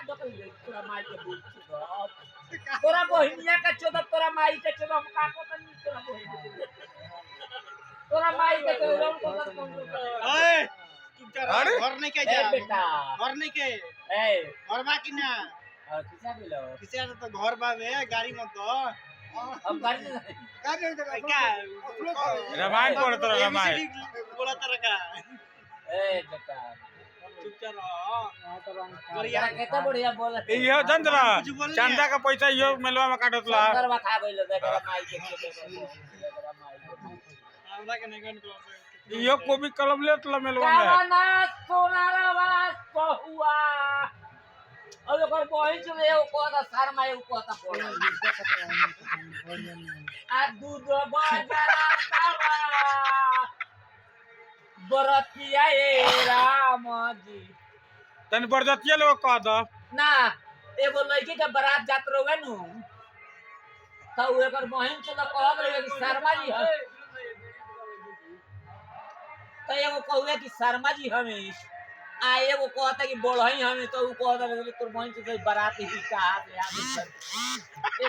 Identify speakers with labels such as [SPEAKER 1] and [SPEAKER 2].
[SPEAKER 1] बकल तोरा माई के बोल तोरा बहिनिया का चोदक तोरा माई के चोदक हम का को तनी तोरा बहिनिया तोरा माई के चोदक को कौन
[SPEAKER 2] ओए चुप जा घर नहीं के जा
[SPEAKER 1] बेटा
[SPEAKER 2] घर नहीं के
[SPEAKER 1] ए
[SPEAKER 2] घर बा कि ना
[SPEAKER 1] किसा बोलो
[SPEAKER 2] किसे तो घर बा में गाड़ी मत दो
[SPEAKER 1] हम गाड़ी नहीं
[SPEAKER 2] क्या
[SPEAKER 3] रामायण पढ़त रह रामायण
[SPEAKER 2] बोला तरह का
[SPEAKER 1] ए बेटा
[SPEAKER 2] चुप जा रहो
[SPEAKER 1] यार कितना बढ़िया बोल
[SPEAKER 3] इहो चंद्रा चंदा का पैसा इहो मेलवा में काटत ला
[SPEAKER 1] अंदर खा गइल तेरा माई के तेरा माई
[SPEAKER 2] हमरा के नहीं गन
[SPEAKER 3] इहो कोबी कलम लेत ला मेलवा में
[SPEAKER 1] कावना सोनारा वाला हुआ अब ओकर बहिन चले ओ कोदा सार माई ओ कोदा बोल आ दूध बाजारा तावा बरतिया ए राम जी
[SPEAKER 3] तन बरदतिया लोग कह द
[SPEAKER 1] ना एगो लड़की के बारात जात रहे नु त उ एकर बहिन चले कहत रहे कि शर्मा जी है त एगो कहवे कि शर्मा जी हमें आ एगो कहता कि बोलही हमें तो उ कहता कि तोर बहिन से बारात ही का हाथ ले आ